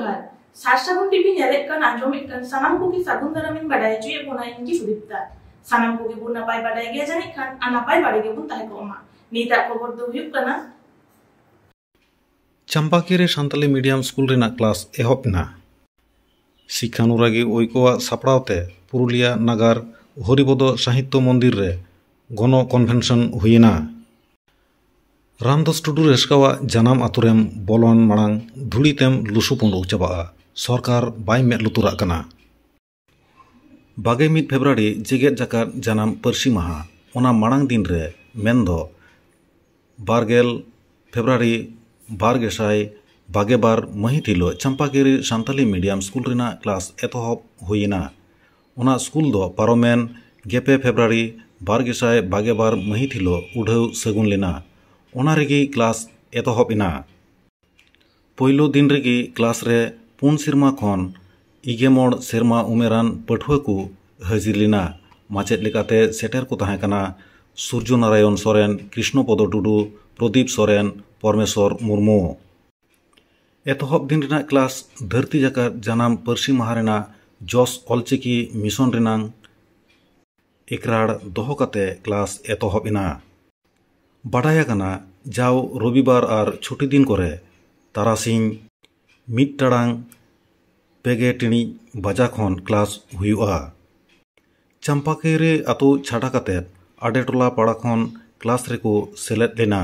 जोहार सारसागुन TV नेलेक kan anjomek kan sanam ko ki sagun daramin badai cuy pona inki sudipta sanam ko ki bun napai badai ge janik kan anapai badai ge bun tahe ko ma nita khobor do huyuk kana चंपाकीरे Santali medium school रेना class एहबना शिक्षानुरागी ओइकोआ सापड़ावते पुरुलिया नागार हरिपद साहित्य मंदिर रे गण convention हुईना रामदास टुडू रेस्कावा जानाम आतुरेम बोलन मांग धुड़ीतेम लुसुपुंडुक चाबा सरकार बाय मेद लुतुराग कना 21 फेब्रुआरी जेगेत जाकात जानाम पार्सी माहा ओना मांग दिन रे मेनदो 20 फेब्रुआरी 2022 महित हिलो चंपाकीरी सान्ताली मीडियम स्कूल रेना क्लास एतहब हुईना ओना स्कूल दो पारोमेन 2 फेब्रुआरी 2022 महित हिलो उढ़ाव सगुन लेना ओना रेगी क्लास एतहब इना पहिलो दिन रेगी क्लास रे 4 सेरमा खन 21 सेरमा उमेरान पठुआ को हाजिर लेना माचेद लेकाते सेटर को ताहे कना सूर्य नारायण सोरेन कृष्णपद टुडू प्रदीप सोरेन परमेश्वर मुर्मू एतहब दिन रेना क्लास धरती जाकात जानाम पार्सी माहा रेना जस ऑलचिकी मिशन रेनांग एकराड़ दोहो काते क्लास एतहब इना बाडाया कना जाव रविवार और छुट्टी दिन करे तारासिंग 1 टाड़ांग 2 टिणी बजा खन क्लास हुआ चंपाकीरी आतु छाड़ा काते आडे टोला पाड़ा खन क्लास रेको सेलेद लेना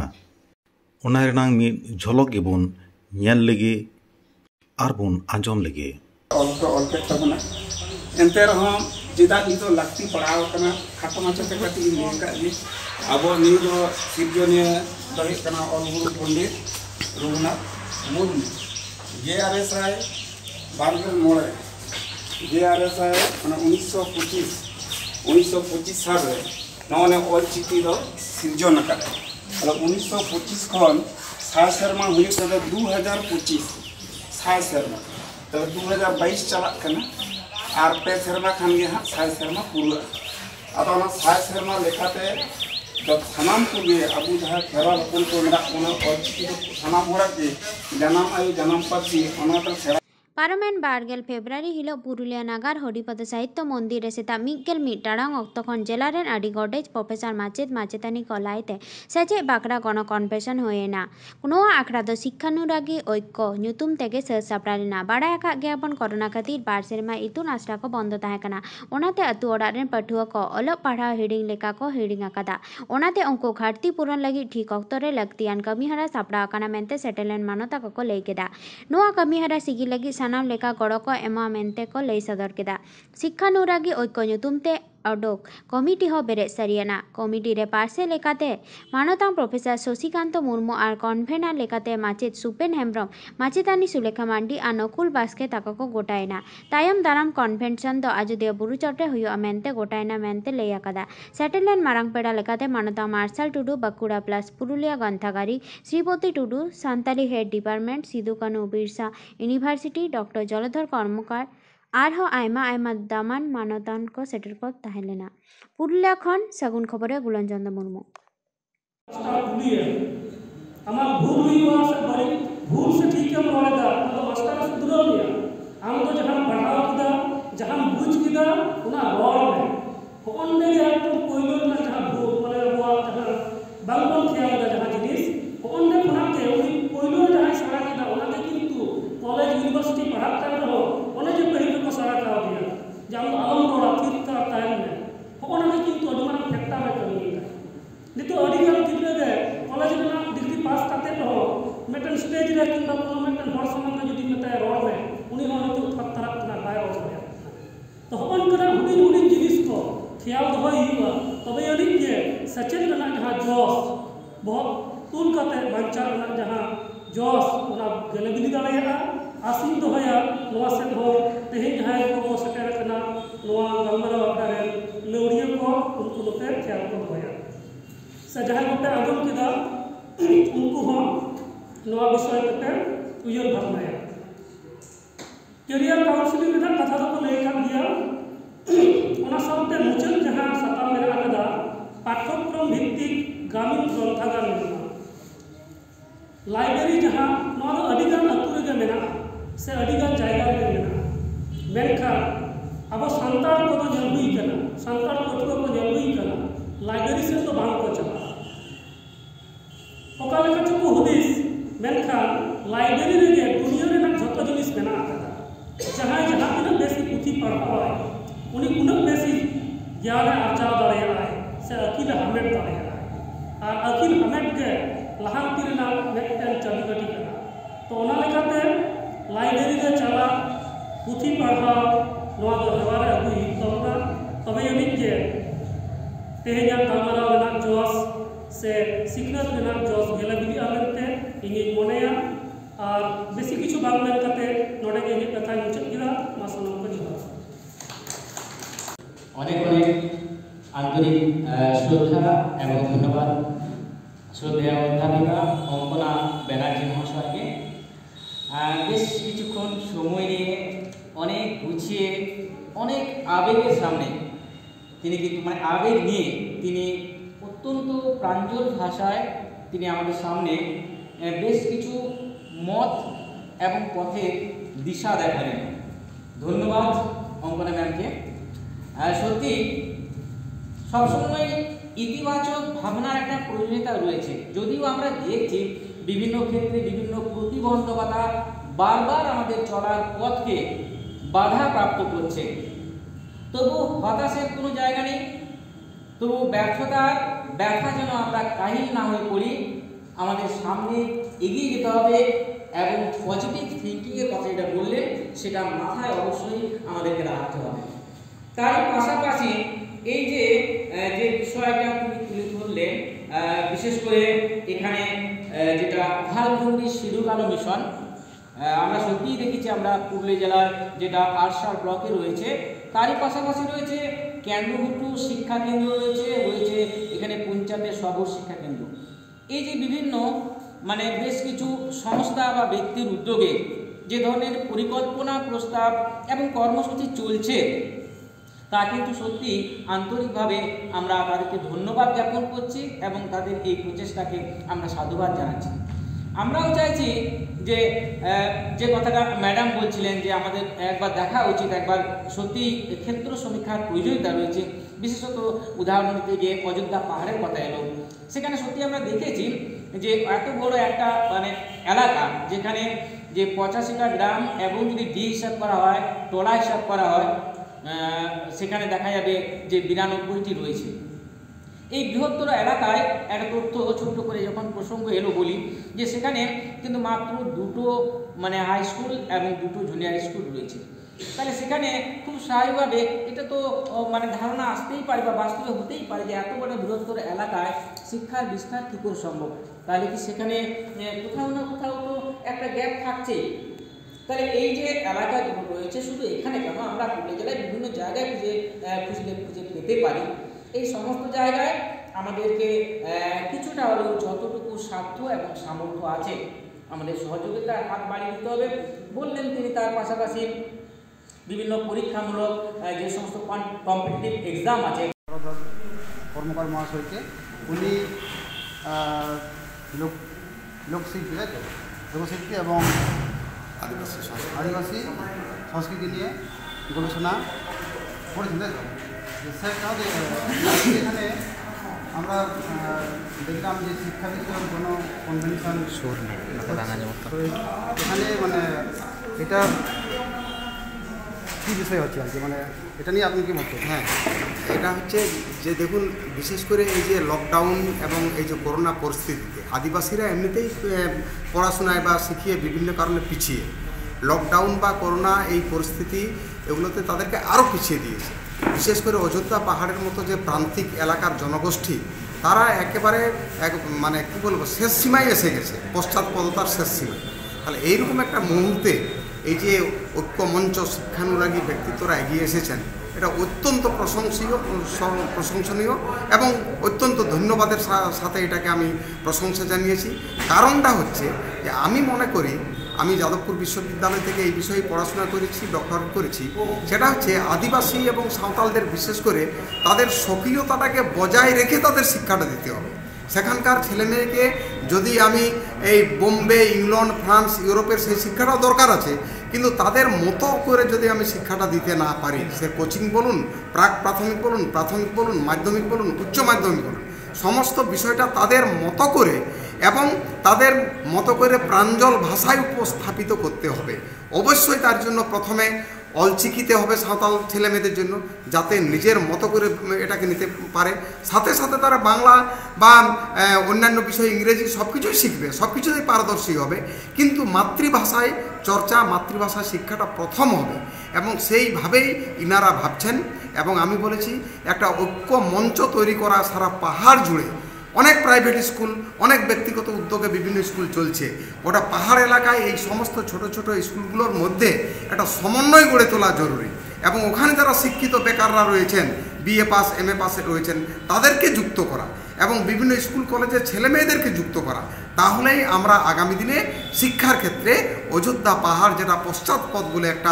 ओना रेनांग मिद झलक गेबुन नेल लेगे आर बुन आंजम लेगे एंते रहों जिदा नितो लाक्ति पड़ाव कना खातो माचते कति लेका जी अब निदो सिरजनिया दहि कना अलगुरु पंडित रघुनाथ मुर्मू JRSI बारगल मोड़े JRSI 1925 साल रे नौने ऑलचिकी दो सिरजन करे मतलब 1925 खन 60 शर्मा हुई तो 2025 60 शर्मा तो 2022 चला कना और पे शर्मा खान गे हाँ 60 शर्मा पूरा अब ना 60 शर्मा लेखाते जब सनाम को गे अबू जहाँ खेरा लपुन को मेरा कोना ऑलचिकी दो सनाम होरा के जन्म आयु जन्म पार्सी अनातर खेरा पारोमेन 20 फेब्रुआरी हिलो पुरुलिया नागार हरिपद साहित्य मंदिर सेता 1 टाड़ांग अक्तो खन जेलारेन आडी गडेज प्रोफेसर माचेद माचेतानी को लाइते सेचे बाकड़ा गण कन्वेंशन होएना नोआ आखड़ा दो शिक्षानुरागी ऐक्य ᱧᱩᱛᱩᱢ तेगे सर सापड़ालेना बाड़ाय आकाग गयाबन कोरोना खातिर 2 सेरमा इतुन आश्रा को बंद ताहे कना ओनाते अतु ओड़ाग रेन पठुआ को अलग पढ़ा हिडिंग लेका को हिडिंग आकादा ओनाते उनको घाटती पूरण लगी ठीक अक्तो रे लगतियान कमीहरा सापड़ा आकाना मेनते सेटलमेंट मानता को लई केदा नोआ कमीहरा सिगी लगी सानाम लेका गड़ो को एमा मेनते को लई सदर केदा शिक्षानुरागी ऐक्य ᱧᱩᱛᱩᱢ ते अडोक कमिटी हो बेरे सरियाना कमिटी रे पार्से लेकाते मानतांग प्रोफेसर शशिकांत मुर्मू और कन्वेनर लेकाते माचेद सुपेन हेम्ब्रम माचेतानी सुलेखा मांडी और नकुल बास्के ताको को गोटायना तायम दाराम कन्वेंशन दो आजोदिया बुरु चटे हुआ मेनते गोटायना मेनते लई आकादा सेटलमेंट मारांग पेड़ा लेकाते मानतांग मार्शल टुडू बकुड़ा प्लस पुरुलिया ग्रंथागारी Sripati Tudu Santali head department Sidhu Kanhu Birsa university doctor Jaladhar Karmakar आरहो आयमा दामान मानतान को सेटर को ताहेलेना पुरुलिया खन सगुन खबरे गुलनचंद मुर्मू आमा भूल हुआ से बड़ी भूल से ठीक है रोलेदा तो मास्टर से दूर लिया हम तो जहां पढ़ाओ किदा जहां बुझ किदा उना रोल में ओंडे तो कोइलो ना जहां भूल माने हुआ जहां बांगबन किया जहां जिनिस ओंडे खनाते ओई कोइलो जहां सरा किदा ओनाते किंतु कॉलेज यूनिवर्सिटी पढ़ाता रहो ओने जे पहिल को सरा का दिया जब आलम रोड़ा तीर्था टाइम में ओनाते किंतु अडमान फैक्टा में कमी नितो अडिगन किदरे गे कॉलेज में डिग्री पास करते रहो मेटन स्टेज रे किंबा कोनो मेटन हर समान जदि मेताय रोड में उनी हो नितो फतरा तना बाय रोड तो होन करा हुडी हुडी जिनिस को ख्याल दो हुआ तबे अडी के सचेत रना जहां जोश बहुत तुल कते बांचा रना जहां जोश ओना गलबिली दाड़ेया आसिन दोया नोआ से हो तेहे जहां को सटेर कना नोआ गलमरा बारे लौड़िया को उनको लोते ख्याल को दोया से जहां को आगम किदा उनको हम नोआ विषय पे उयर भरनाया करियर काउंसलिंग में कथा तो लेका दिया ओना सबते मुचल जहां सता मेरा कदा पाठ्यक्रम भित्तिक ग्रामीण ग्रंथागार निर्माण लाइब्रेरी जहां नोआ अडिगान अतुरे गे मेना से अड़ीगान जायगा रे मेना मेनखान अब सानतार को तो नेल हुई कना सानतार पटुआ को नेल हुई कना लाइब्रेरी से तो बांग को चला ओका लेका चुकु हुदिस मेनखान लाइब्रेरी रे दुनिया रे ना जतो जिनिस मेना आका जहां जहां तिना बेसी पुथी पढ़ावा उनी उना बेसी ज्ञान आर्जा दाड़े से अकिल हमेट दाड़े और अकिल हमेट के लहांती रेना मेटन चाबीकाठी कना तो ओना लेकाते लाइब्रेरी रे चला पुथी पढ़ाव नोआ दो हवारे अगुई तबना तबे अनिक के तेहेजा कामरा रेना जोस से सिखनत रेना जोस गेला बिली आमेनते इनि मोनेया और बेसी किछु बाग मेन कते नोडे के इनि कथा मुचत गिरा मा सनम को जोहार अनेक अनेक आंतरिक श्रद्धा एवं धन्यवाद श्रद्धेय अध्यापिका अंकना बैनार्जी महाशयके बेश কিছুক্ষণ সময় নিয়ে অনেক গুছিয়ে অনেক আবেগের সামনে তিনি কিন্তু মানে আবেগ নিয়ে তিনি অত্যন্ত প্রাঞ্জল ভাষায় তিনি আমাদের সামনে বেশ কিছু মত এবং পথের দিশা দেখালেন। ধন্যবাদ অঙ্কনা ম্যামকে। সত্যি সবসময় ইতিবাচক ভাবনার একটা প্রয়োজনীয়তা রয়েছে, যদিও আমরা দেখছি বিভিন্ন ক্ষেত্রে বিভিন্ন প্রতিবন্ধকতা বারবার আমাদের চলার পথকে বাধা প্রাপ্ত করছে, তবু হতাশার কোনো জায়গা নেই, তবু ব্যর্থতার ব্যথা যেন আমরা কাহিল না হয়ে পড়ি, আমাদের সামনে এগিয়ে যেতে হবে এবং পজিটিভ থিঙ্কিংয়ের কথা যেটা বললে সেটা মাথায় অবশ্যই আমাদেরকে রাখতে হবে। তার পাশাপাশি এই যে যে বিষয়টা তুমি তুলে ধরলে, বিশেষ করে এখানে যেটা ঘালখন্ডি সিঁদুর কালো মিশন, আমরা সত্যিই দেখেছি আমরা পুরুলিয়া জেলার যেটা আরশার ব্লকে রয়েছে, তারই পাশাপাশি রয়েছে কেন্দ্রভূত শিক্ষা কেন্দ্র রয়েছে এখানে পঞ্চায়েতের সবর শিক্ষা কেন্দ্র। এই যে বিভিন্ন মানে বেশ কিছু সংস্থা বা ব্যক্তির উদ্যোগে যে ধরনের পরিকল্পনা প্রস্তাব এবং কর্মসূচি চলছে তা কিন্তু সত্যি আন্তরিকভাবে আমরা তাদেরকে ধন্যবাদ জ্ঞাপন করছি এবং তাদের এই প্রচেষ্টাকে আমরা সাধুবাদ জানাচ্ছি। আমরাও চাইছি যে যে কথাটা ম্যাডাম বলছিলেন যে আমাদের একবার দেখা উচিত, একবার সত্যি ক্ষেত্র সমীক্ষার প্রয়োজনীয়তা রয়েছে। বিশেষত উদাহরণ দিতে গিয়ে অযোধ্যা পাহাড়ের কথা এলো, সেখানে সত্যি আমরা দেখেছি যে এত বড় একটা মানে এলাকা যেখানে যে 85টা গ্রাম এবং যদি ডি হিসাব করা হয়, টোলা হিসাব করা হয়, সেখানে দেখা যাবে যে 92টি রয়েছে। এই বৃহত্তর এলাকায় একটা তথ্য ছোট্ট করে যখন প্রসঙ্গ এলো বলি যে সেখানে কিন্তু মাত্র 2টো মানে হাই স্কুল এবং 2টো জুনিয়র স্কুল রয়েছে। তাহলে সেখানে খুব স্বাভাবিকভাবে এটা তো মানে ধারণা আসতেই পারে বা বাস্তবে হতেই পারে যে এত বড় বৃহত্তর এলাকায় শিক্ষার বিস্তার কী করে সম্ভব। তাহলে কি সেখানে কোথাও না কোথাও তো একটা গ্যাপ থাকছেই। তাহলে এই যে এলাকাগুলো রয়েছে শুধু এখানে কেন, আমরা পুরুলিয়া জেলায় বিভিন্ন জায়গায় খুঁজে পেতে পারি। এই সমস্ত জায়গায় আমাদেরকে কিছুটা হলেও যতটুকু সাধ্য এবং সামর্থ্য আছে আমাদের সহযোগিতার হাত বাড়িয়ে দিতে হবে বললেন তিনি। তার পাশাপাশি বিভিন্ন পরীক্ষামূলক যে সমস্ত কম্পিটিটিভ এক্সাম আছে, কর্মকার মহাশয়কে উনি লোকশিল্পী, তাই তো লোকশিল্পী এবং আদিবাসী সংস্কৃতি নিয়ে গবেষণা করেছেন, তাই তো। এখানে আমরা দেখলাম যে শিক্ষা বিষয়ক কোনো কনভেনশন এখানে মানে এটা কী বিষয় হচ্ছে আর কি, মানে এটা নিয়ে আপনি কী বলছেন? হ্যাঁ, এটা হচ্ছে যে দেখুন বিশেষ করে এই যে লকডাউন এবং এই যে করোনা পরিস্থিতিতে আদিবাসীরা এমনিতেই পড়াশোনায় বা শিখিয়ে বিভিন্ন কারণে পিছিয়ে, লকডাউন বা করোনা এই পরিস্থিতি এগুলোতে তাদেরকে আরও পিছিয়ে দিয়েছে। বিশেষ করে অযোধ্যা পাহাড়ের মতো যে প্রান্তিক এলাকার জনগোষ্ঠী তারা একেবারে মানে কী বলবো শেষ সীমায় এসে গেছে, পশ্চাৎপদতার শেষ সীমায়। তাহলে এইরকম একটা মুহূর্তে এই যে ঐক্যমঞ্চ শিক্ষানুরাগী ব্যক্তিত্বরা এগিয়ে এসেছেন, এটা অত্যন্ত প্রশংসনীয় এবং অত্যন্ত ধন্যবাদের সাথে এটাকে আমি প্রশংসা জানিয়েছি। কারণটা হচ্ছে যে আমি মনে করি, আমি যাদবপুর বিশ্ববিদ্যালয় থেকে এই বিষয়ে পড়াশোনা করেছি, ডক্টরেট করেছি, সেটা হচ্ছে আদিবাসী এবং সাঁওতালদের বিশেষ করে তাদের স্বকীয়তাটাকে বজায় রেখে তাদের শিক্ষাটা দিতে হবে। সেখানকার ছেলেমেয়েকে যদি আমি এই বোম্বে, ইংল্যান্ড, ফ্রান্স, ইউরোপের সেই শিক্ষাটাও দরকার আছে, কিন্তু তাদের মতো করে যদি আমি শিক্ষাটা দিতে না পারি, সে কোচিং বলুন, প্রাক প্রাথমিক বলুন, মাধ্যমিক বলুন, উচ্চ মাধ্যমিক বলুন, সমস্ত বিষয়টা তাদের মতো করে এবং তাদের মতো করে প্রাঞ্জল ভাষায় উপস্থাপিত করতে হবে। অবশ্যই তার জন্য প্রথমে অলচিকিতে হবে সাঁওতাল ছেলেমেয়েদের জন্য, যাতে নিজের মতো করে এটাকে নিতে পারে। সাথে সাথে তারা বাংলা বা অন্যান্য বিষয়, ইংরেজি সব কিছুই শিখবে, সব কিছুতেই পারদর্শী হবে, কিন্তু মাতৃভাষায় চর্চা, মাতৃভাষা শিক্ষাটা প্রথম হবে এবং সেইভাবেই ইনারা ভাবছেন। এবং আমি বলেছি একটা ঐক্য মঞ্চ তৈরি করা সারা পাহাড় জুড়ে। অনেক প্রাইভেট স্কুল, অনেক ব্যক্তিগত উদ্যোগে বিভিন্ন স্কুল চলছে। ওটা পাহাড় এলাকায় এই সমস্ত ছোট ছোট স্কুলগুলোর মধ্যে একটা সমন্বয় গড়ে তোলা জরুরি এবং ওখানে যারা শিক্ষিত বেকাররা রয়েছেন, বিএ পাস, এমএ পাসে রয়েছেন, তাদেরকে যুক্ত করা এবং বিভিন্ন স্কুল কলেজের ছেলে মেয়েদেরকে যুক্ত করা। তাহলেই আমরা আগামী দিনে শিক্ষার ক্ষেত্রে অযোধ্যা পাহাড়, যেটা পশ্চাৎপদ বলে একটা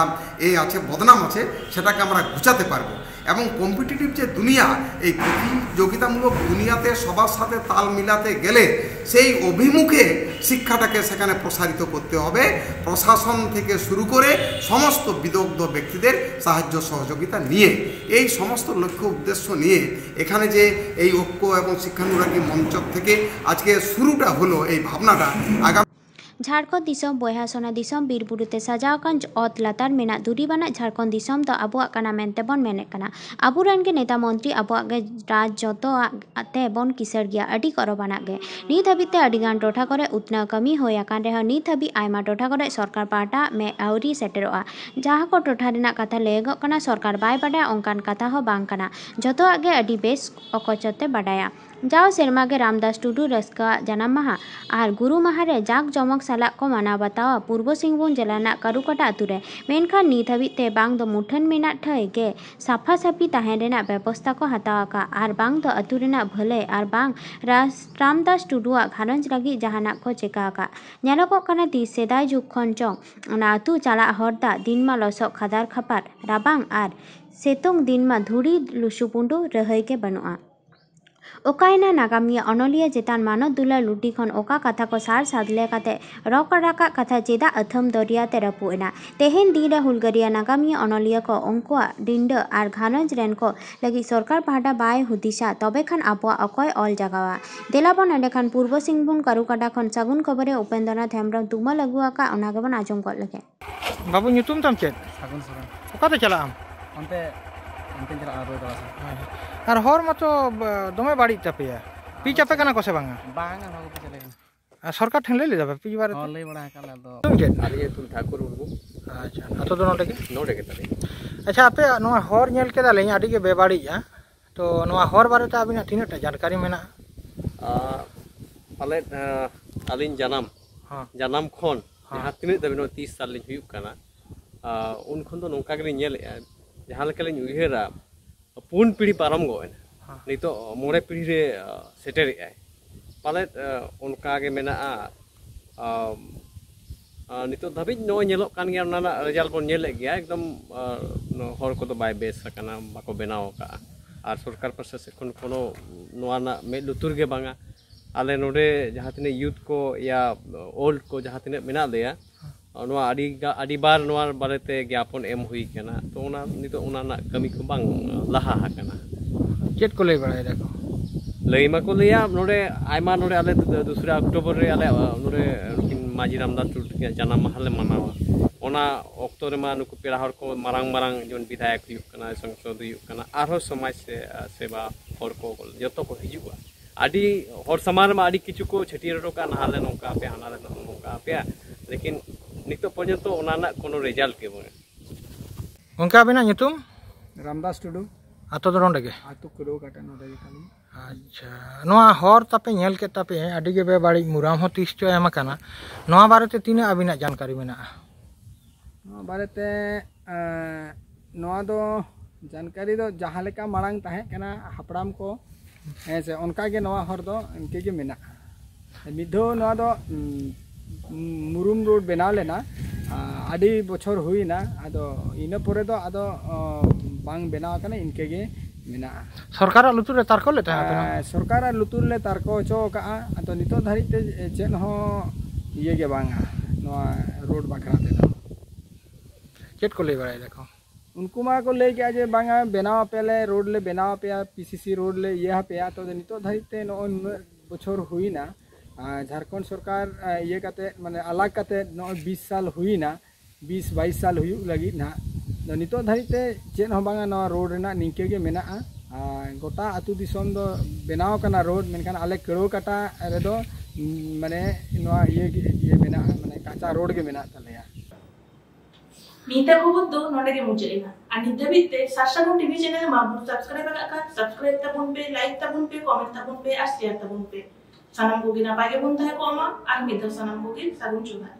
আছে, বদনাম আছে, সেটাকে আমরা ঘুচাতে পারবো। এবং কম্পিটিটিভ যে দুনিয়া, এই প্রতিযোগিতামূলক দুনিয়াতে সবার সাথে তাল মিলাতে গেলে সেই অভিমুখে শিক্ষাটাকে সেখানে প্রসারিত করতে হবে। প্রশাসন থেকে শুরু করে সমস্ত বিদগ্ধ ব্যক্তিদের সাহায্য সহযোগিতা নিয়ে, এই সমস্ত লক্ষ্য উদ্দেশ্য নিয়ে এখানে যে এই ঐক্য এবং শিক্ষানুরাগী মঞ্চ থেকে আজকে শুরুটা হলো, এই ভাবনাটা আগামী झारखंड दिसम बयहा सोना दिसम बीरबुरुते सजावकान ओत लातार मेना दुरीबाना झारखंड दिसम तो आबुआ काना मेनते बन मेने काना आबुरान के नेता मंत्री आबुआ गे राज जतो आते बन किसर गया अडी करबाना गे नीत हबिते अडिगान टोठा करे उतना कमी होया कान रेहा नीत हबि आयमा टोठा करे सरकार पाटा में आउरी सेटेरोआ जहां को टोठा रेना कथा लेगो काना सरकार बाय बाडा ओंकान कथा हो बांग काना जतो आगे अडी बेस अकोचते बाडाया जाओ सेरमा के रामदास टुडू रस्का जन्म माहा और गुरु माहा रे जाक जमक साला को माना बतावा पूर्व सिंहभूम जिला कारुकाटा अतुरे मेनखान नीत हबिते बांग दो मुठन मेना ठय गे साफा साफी ताहेन रेना व्यवस्था को हतावा और बांग दो अतुरेना भले और बांग रामदास टुडुआ घारंज लगी जहाना को चेका नेलोको काना ती सेदाय जुग खन चोंग ओना अतु चाला हरदा दिन मा लसो खादार खापार राबांग और सेतोंग दिन मा धुड़ी लुसुपुंडू रहय के बनुआ ओकायना नागामिया अनलिया जेतान मानव दुला लुटी खन ओका कथा को सार सादले काते रका कथा चेदा अथम दरिया ते रपुएना तेहेन दीरा हुलगरिया नागामिया अनलिया को अंकुआ डिंड और घानज रेन को लगी सरकार पाहटा बाय हुदिसा तबे खान आबुआ अकय ऑल जगावा देलाबन अंडे खान पूर्व सिंहभूम कारुकाटा खन सागुन खबरे उपेंद्रनाथ हेम्ब्रम तुमा लगुआका ओनागबन आजम को लगे बाबू nyutum tam chet सागुन सागुन okate chala am onte चला रोड আর হর মতো দমে বাড়ি চাপিয়া পি চাপে কেনা কসে বাঙা बांगा भागो पे चले আর সরকার ঠেন লই যাবে পি বারে और ले बड़ा काला दो তুমি কে আলিয়ে তুল ঠাকুর উনকু আচ্ছা আতো দো নটে কে তালে আচ্ছা আপে নোয়া হর নেল কেদা লেই আডি কে বেবাড়ি তো নোয়া হর বারেতে আবিনা তিনটা जानकारी মেনা আলে আলিন জানাম খন যাহা তিনে দাবিনো 30 সাল লিন হুয়ুক কানা उन खन तो नौका के नेल जहाँ लेकिन उहरा पुन पीढ़ी पारम गए नित मोड़े पीढ़ी रे सेटेर पाले उनका के मेना नित धाबी नेलो कान गया ना रिजल्ट बन नेल गया एकदम हर को तो बाय बेस कना बाको बनाव का और सरकार पास से कोनो नोना मे लुतुर के बांगा आले नोडे जहाँ तिने यूथ को या ओल्ड को जहाँ तिने मेना लेया आदि बार बारेते ज्ञापन एम हुई कना तो उना नितो उना ना कमी को बांग लाहा कना चेट को ले बड़ाय देखो लई मा को लिया नोडे आयमा नोडे आले 2 अक्टूबर रे आले नोडे रुकिन माजी रामदास टुडू जन्म महल मनावा ओना ऑक्टो रे मा नुकु पेड़ा हर को मारांग जोन विधायक हुई कना संसद हुई कना आरो समाज से सेवा हर को जतो को हिजुआ आदि हर समाज में आदि किछु को छटियर रोका नहाले नोका पे हानाले नोका पे लेकिन नितो पर्यंत ओनाना कोनो रिजल्ट के बने उनका बिना nyutum Ramdas Tudu ato do ronde ge आतु करो काटा नोडे खाली अच्छा नोआ हर तापे नेल के तापे आडि ge be बाड़ी मुराम हो 30 चो एम काना नोआ बारेते तीना अबिना जानकारी मेना नोआ बारेते नोआ दो जानकारी दो जहां लेका मांग ताहे कना हापड़ाम को ऐसे उनका के नोआ हर दो इनके के मेना मिधो नोआ दो मुरुम रोड बनाव लेना आदि बछर हुईना आदो इना परे दो आदो बांग बनाव कना इनके गे मेना सरकार लुतुर रे तारको ले ता सरकार लुतुर ले तारको चो का आदो नितो धारिते चेन हो ये गे बांगा नोआ रोड बाखरा ते चेक को ले बड़ा देखो उनको मा को ले के जे बांगा बनाव पेले रोड ले बनाव पे पीसीसी रोड ले ये पे तो नितो धरिते नो बछर हुईना झारखंड सरकार ये कते माने अलग कते नो 20 साल हुईना 20-22 साल हुई लगी ना नितो धरिते चेन हो बांगा नो रोड ना निके के मेना गोटा अतु दिसम दो बनाव कना रोड मेनखान आले केड़ो काटा रेदो माने नो ये मेना माने काचा रोड के मेना तलेया नीता खबर दो नोडे के मुचेना और नित बीते सासागुन टीवी चैनल माबू सब्सक्राइब सब्सक्राइब तबुन पे लाइक तबुन पे कमेंट तबुन पे और शेयर तबुन पे सानाम को गिना पागे बुन थाहे को अमा और मिद सानाम को गे सागुन जुहार।